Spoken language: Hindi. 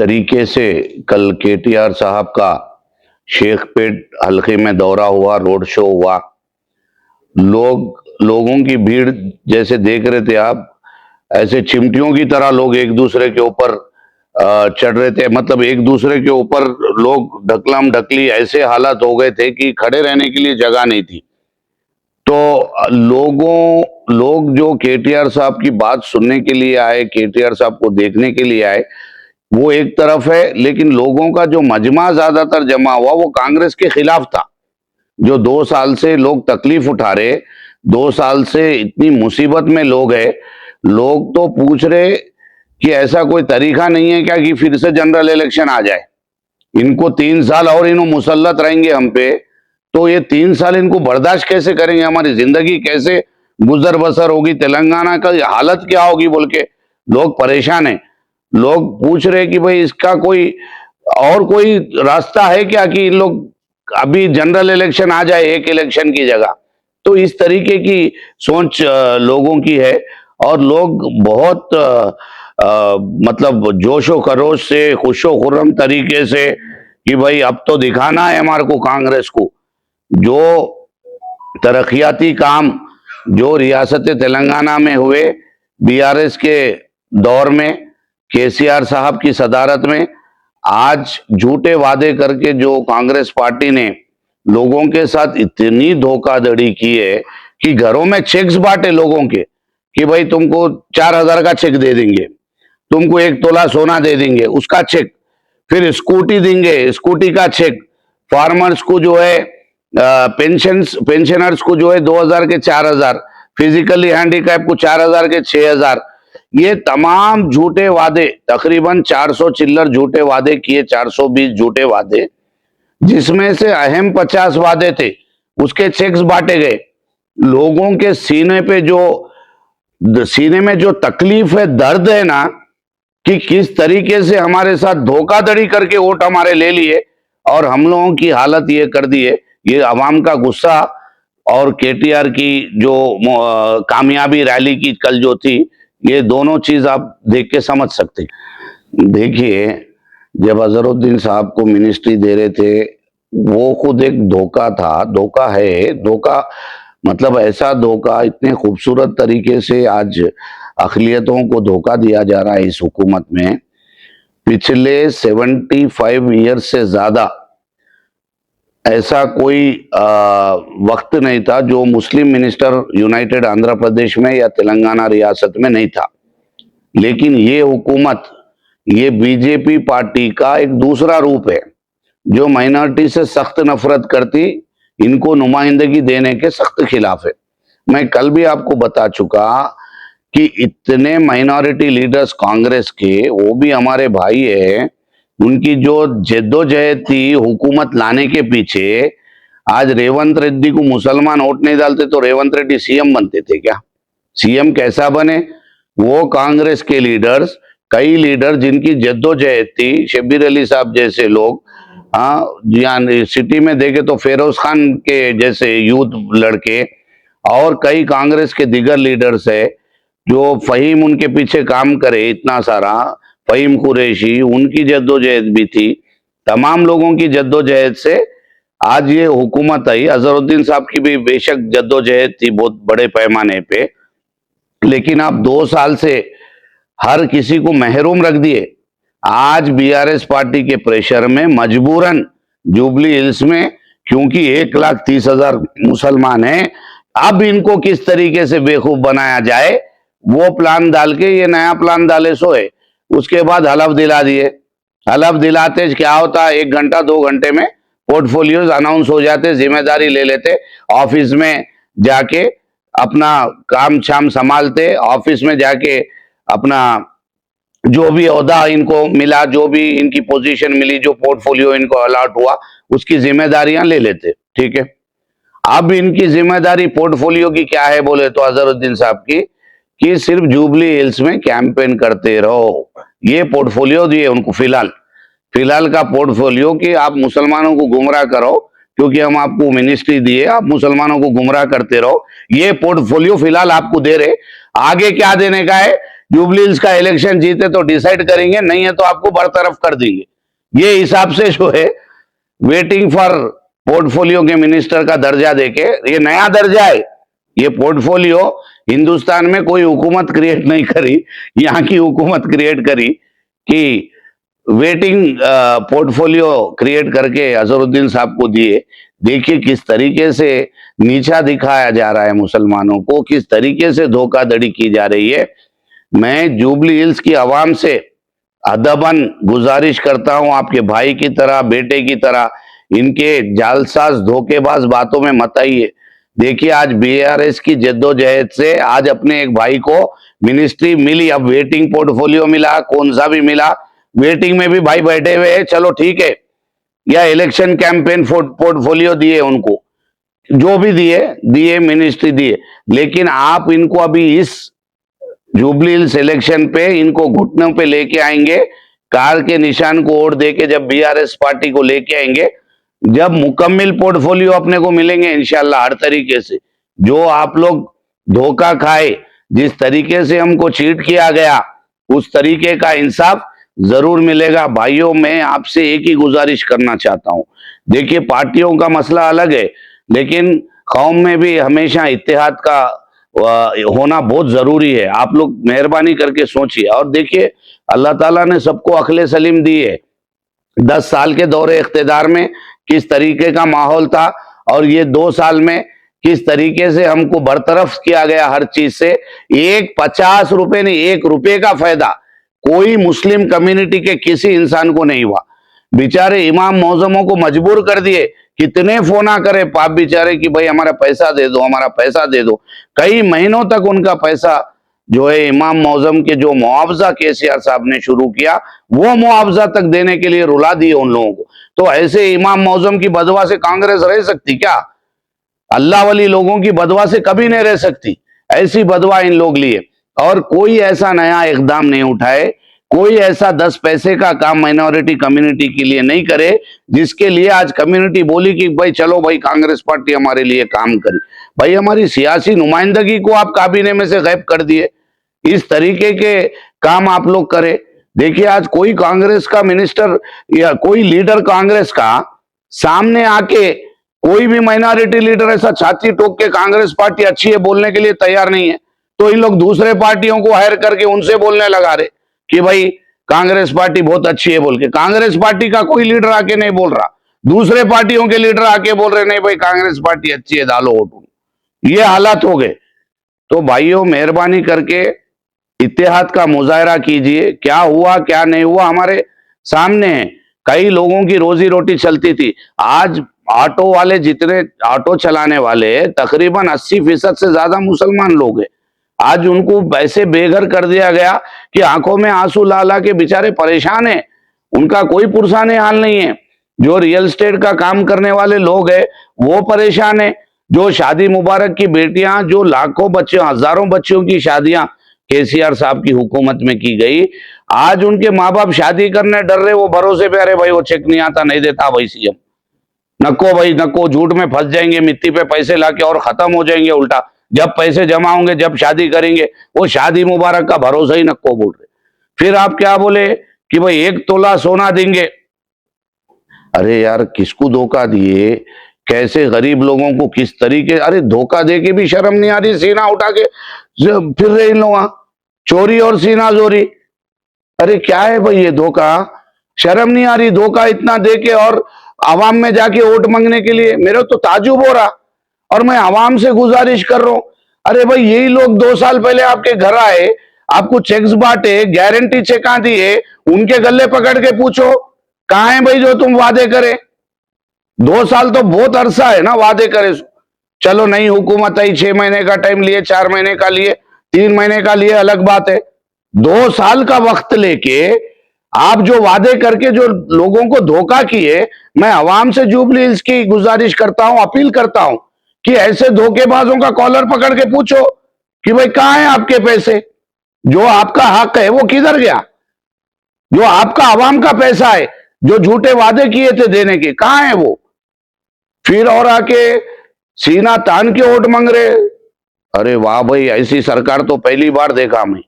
तरीके से कल केटीआर साहब का शेखपेट हल्के में दौरा हुआ, रोड शो हुआ, लोगों की भीड़ जैसे देख रहे थे आप, ऐसे चिमटियों की तरह लोग एक दूसरे के ऊपर चढ़ रहे थे। मतलब एक दूसरे के ऊपर लोग ढकलम ढकली, ऐसे हालात हो गए थे कि खड़े रहने के लिए जगह नहीं थी। तो लोग जो केटीआर साहब की बात सुनने के लिए आए, केटीआर साहब को देखने के लिए आए, वो एक तरफ है, लेकिन लोगों का जो मजमा ज्यादातर जमा हुआ वो कांग्रेस के खिलाफ था। जो 2 साल से लोग तकलीफ उठा रहे, 2 साल से इतनी मुसीबत में लोग हैं, लोग तो पूछ रहे कि ऐसा कोई तरीका नहीं है क्या कि फिर से जनरल इलेक्शन आ जाए। इनको 3 साल और इन्हों मुसल्लत रहेंगे हम पे, तो ये 3 साल इनको बर्दाश्त कैसे करेंगे? हमारी जिंदगी कैसे गुजर बसर होगी? तेलंगाना का हालत क्या होगी बोल के लोग परेशान हैं। लोग पूछ रहे कि भाई इसका कोई रास्ता है क्या कि इन लोग अभी जनरल इलेक्शन आ जाए एक इलेक्शन की जगह। तो इस तरीके की सोच लोगों की है और लोग बहुत मतलब जोशो खरोश से, खुशो खुर्रम तरीके से कि भाई अब तो दिखाना है हमारे को, कांग्रेस को जो तरक्याती काम जो रियासत तेलंगाना में हुए बीआरएस के दौर में, केसीआर साहब की सदारत में, आज झूठे वादे करके जो कांग्रेस पार्टी ने लोगों के साथ इतनी धोखाधड़ी की है कि घरों में चेक्स बांटे लोगों के कि भाई तुमको 4,000 का चेक दे देंगे, तुमको 1 तोला सोना दे देंगे उसका चेक, फिर स्कूटी देंगे स्कूटी का चेक, फार्मर्स को जो है पेंशनर्स को जो है 2,000 के 4,000, फिजिकली हैंडीकैप को 4,000 के 6,000। ये तमाम झूठे वादे, तकरीबन 400 चिल्लर झूठे वादे किए, 420 झूठे वादे, जिसमें से अहम 50 वादे थे, उसके चेक्स बांटे गए। लोगों के सीने में जो तकलीफ है, दर्द है ना, कि किस तरीके से हमारे साथ धोखाधड़ी करके वोट हमारे ले लिए और हम लोगों की हालत ये कर दी है। ये अवाम का गुस्सा और केटीआर की जो कामयाबी रैली की कल जो थी, ये दोनों चीज आप देख के समझ सकते हैं। देखिए, जब अजहरुद्दीन साहब को मिनिस्ट्री दे रहे थे, वो खुद एक धोखा था, धोखा है, धोखा मतलब ऐसा धोखा, इतने खूबसूरत तरीके से आज अक़लियतों को धोखा दिया जा रहा है इस हुकूमत में। पिछले 75 ईयर्स से ज्यादा ऐसा कोई वक्त नहीं था जो मुस्लिम मिनिस्टर यूनाइटेड आंध्र प्रदेश में या तेलंगाना रियासत में नहीं था। लेकिन ये हुकूमत, ये बीजेपी पार्टी का एक दूसरा रूप है जो माइनॉरिटी से सख्त नफरत करती, इनको नुमाइंदगी देने के सख्त खिलाफ है। मैं कल भी आपको बता चुका कि इतने माइनॉरिटी लीडर्स कांग्रेस के, वो भी हमारे भाई है, उनकी जो जद्दोजहद थी हुकूमत लाने के पीछे, आज रेवंत रेड्डी को मुसलमान वोट नहीं डालते तो रेवंत रेड्डी सीएम बनते थे क्या? सीएम कैसा बने? वो कांग्रेस के लीडर्स, कई लीडर जिनकी जद्दोजहद थी, शब्बीर अली साहब जैसे लोग, सिटी में देखे तो फेरोज खान के जैसे यूथ लड़के और कई कांग्रेस के दीगर लीडर्स है, जो फहीम उनके पीछे काम करे इतना सारा, फहीम कुरैशी, उनकी जद्दोजहद भी थी। तमाम लोगों की जद्दोजहद से आज ये हुकूमत आई। अजहरुद्दीन साहब की भी बेशक जद्दोजहद थी बहुत बड़े पैमाने पे, लेकिन आप 2 साल से हर किसी को महरूम रख दिए। आज बीआरएस पार्टी के प्रेशर में मजबूरन जुबली हिल्स में, क्योंकि 1,30,000 मुसलमान हैं, अब इनको किस तरीके से बेवकूफ बनाया जाए वो प्लान डाल के, ये नया प्लान डाले सोए। उसके बाद हलफ दिला दिए। हलफ दिलाते क्या होता, 1 घंटा 2 घंटे में पोर्टफोलियोज अनाउंस हो जाते, जिम्मेदारी ले लेते, ऑफिस में जाके अपना काम शाम संभालते, ऑफिस में जाके अपना जो भी ओहदा इनको मिला, जो भी इनकी पोजीशन मिली, जो पोर्टफोलियो इनको अलॉट हुआ, उसकी जिम्मेदारियां ले लेते। ठीक है, अब इनकी जिम्मेदारी पोर्टफोलियो की क्या है बोले तो अजहरुद्दीन साहब की, कि सिर्फ जुबली हिल्स में कैंपेन करते रहो। ये पोर्टफोलियो दिए उनको फिलहाल का पोर्टफोलियो कि आप मुसलमानों को गुमराह करो, क्योंकि हम आपको मिनिस्ट्री दिए, आप मुसलमानों को गुमराह करते रहो। ये पोर्टफोलियो फिलहाल आपको दे रहे। आगे क्या देने का है जुबली हिल्स का इलेक्शन जीते तो डिसाइड करेंगे, नहीं है तो आपको बरतरफ कर देंगे। ये हिसाब से जो है वेटिंग फॉर पोर्टफोलियो के मिनिस्टर का दर्जा देके, ये नया दर्जा है। ये पोर्टफोलियो हिंदुस्तान में कोई हुकूमत क्रिएट नहीं करी, यहाँ की हुकूमत क्रिएट करी कि वेटिंग पोर्टफोलियो क्रिएट करके अजहरुद्दीन साहब को दिए। देखिए किस तरीके से नीचा दिखाया जा रहा है मुसलमानों को, किस तरीके से धोखाधड़ी की जा रही है। मैं जुबली हिल्स की आवाम से अदबन गुजारिश करता हूं, आपके भाई की तरह, बेटे की तरह इनके जालसाज धोखेबाज बातों में मत आइए। देखिए आज बीआरएस की जद्दोजहद से आज अपने एक भाई को मिनिस्ट्री मिली, अब वेटिंग पोर्टफोलियो मिला, कौन सा भी मिला, वेटिंग में भी भाई बैठे हुए हैं, चलो ठीक है, या इलेक्शन कैंपेन पोर्टफोलियो दिए उनको, जो भी दिए मिनिस्ट्री दिए, लेकिन आप इनको अभी इस जुबली हिल्स इलेक्शन पे इनको घुटनों पे लेके आएंगे, कार के निशान को ओढ़ देके जब बीआरएस पार्टी को लेके आएंगे, जब मुकम्मल पोर्टफोलियो अपने को मिलेंगे इंशाल्लाह हर तरीके से। जो आप लोग धोखा खाए, जिस तरीके से हमको चीट किया गया, उस तरीके का इंसाफ जरूर मिलेगा। भाइयों मैं आपसे एक ही गुजारिश करना चाहता हूं, देखिए पार्टियों का मसला अलग है, लेकिन कौम में भी हमेशा इत्तेहाद का होना बहुत जरूरी है। आप लोग मेहरबानी करके सोचिए और देखिए अल्लाह ताला ने सबको अक्ल सलीम दी है। 10 साल के दौरे इख्तिदार में किस तरीके का माहौल था और ये 2 साल में किस तरीके से हमको बरतरफ किया गया हर चीज से। एक 50 रुपए नहीं, 1 रुपए का फायदा कोई मुस्लिम कम्युनिटी के किसी इंसान को नहीं हुआ। बेचारे इमाम मौजमों को मजबूर कर दिए, कितने फोना करे पाप बेचारे कि भाई हमारा पैसा दे दो, हमारा पैसा दे दो। कई महीनों तक उनका पैसा जो है इमाम मौजम के जो मुआवजा केसीआर साहब ने शुरू किया, वो मुआवजा तक देने के लिए रुला दिए उन लोगों को। तो ऐसे इमाम मौजम की बदवा से कांग्रेस रह सकती क्या? अल्लाह वाली लोगों की बदवा से कभी नहीं रह सकती, ऐसी बदवा इन लोग लिए। और कोई ऐसा नया इकदाम नहीं उठाए, कोई ऐसा 10 पैसे का काम माइनॉरिटी कम्युनिटी के लिए नहीं करे, जिसके लिए आज कम्युनिटी बोली कि भाई चलो भाई कांग्रेस पार्टी हमारे लिए काम करी। भाई हमारी सियासी नुमाइंदगी को आप काबीने में से गायब कर दिए, इस तरीके के काम आप लोग करें। देखिए आज कोई कांग्रेस का मिनिस्टर या कोई लीडर कांग्रेस का सामने आके, कोई भी माइनॉरिटी लीडर ऐसा छाती ठोक के कांग्रेस पार्टी अच्छी है बोलने के लिए तैयार नहीं है। तो इन लोग दूसरे पार्टियों को हायर करके उनसे बोलने लगा रहे कि भाई कांग्रेस पार्टी बहुत अच्छी है बोल के। कांग्रेस पार्टी का कोई लीडर आके नहीं बोल रहा, दूसरे पार्टियों के लीडर आके बोल रहे नहीं भाई कांग्रेस पार्टी अच्छी है, डालो वोट। ये हालात हो गए। तो भाइयों मेहरबानी करके इत्तेहाद का मुजाहरा कीजिए। क्या हुआ क्या नहीं हुआ हमारे सामने है। कई लोगों की रोजी रोटी चलती थी, आज ऑटो वाले, जितने ऑटो चलाने वाले तकरीबन 80% से ज्यादा मुसलमान लोग हैं। आज उनको ऐसे बेघर कर दिया गया कि आंखों में आंसू ला ला के बेचारे परेशान हैं, उनका कोई पुरसाने हाल नहीं है। जो रियल एस्टेट का काम करने वाले लोग हैं वो परेशान है। जो शादी मुबारक की बेटियां, जो लाखों बच्चों, हजारों बच्चों की शादियां केसीआर साहब की हुकूमत में की गई, आज उनके माँ बाप शादी करने डर रहे, वो भरोसे पे अरे भाई वो चेक नहीं आता, नहीं देता भाई सीएम, नको भाई नको, झूठ में फंस जाएंगे, मिट्टी पे पैसे लाके और खत्म हो जाएंगे। उल्टा जब पैसे जमा होंगे, जब शादी करेंगे, वो शादी मुबारक का भरोसा ही नको बोल रहे। फिर आप क्या बोले कि भाई 1 तोला सोना देंगे। अरे यार किसको धोखा दिए, कैसे गरीब लोगों को किस तरीके, अरे धोखा दे के भी शर्म नहीं आ रही, सीना उठा के फिर रहे इन लोग, चोरी और सीना जोरी। अरे क्या है भाई ये धोखा, शर्म नहीं आ रही धोखा इतना दे के और आवाम में जाके वोट मांगने के लिए। मेरे तो ताजुब हो रहा और मैं आवाम से गुजारिश कर रहा हूं, अरे भाई यही लोग 2 साल पहले आपके घर आए, आपको चेक्स बांटे, गारंटी चेक दिए, उनके गले पकड़ के पूछो कहां है भाई जो तुम वादे करे। 2 साल तो बहुत अरसा है ना वादे करे। चलो नई हुकूमत आई, 6 महीने का टाइम लिए, 4 महीने का लिए, 3 महीने का लिए, अलग बात है। 2 साल का वक्त लेके आप जो वादे करके जो लोगों को धोखा किए, मैं अवाम से जुबली हिल्स की गुजारिश करता हूं, अपील करता हूं कि ऐसे धोखेबाजों का कॉलर पकड़ के पूछो कि भाई कहां है आपके पैसे, जो आपका हक है वो किधर गया, जो आपका अवाम का पैसा है, जो झूठे वादे किए थे देने के, कहां है वो। फिर और आके सीना तान के वोट मांग रहे। अरे वाह भाई, ऐसी सरकार तो पहली बार देखा मैं।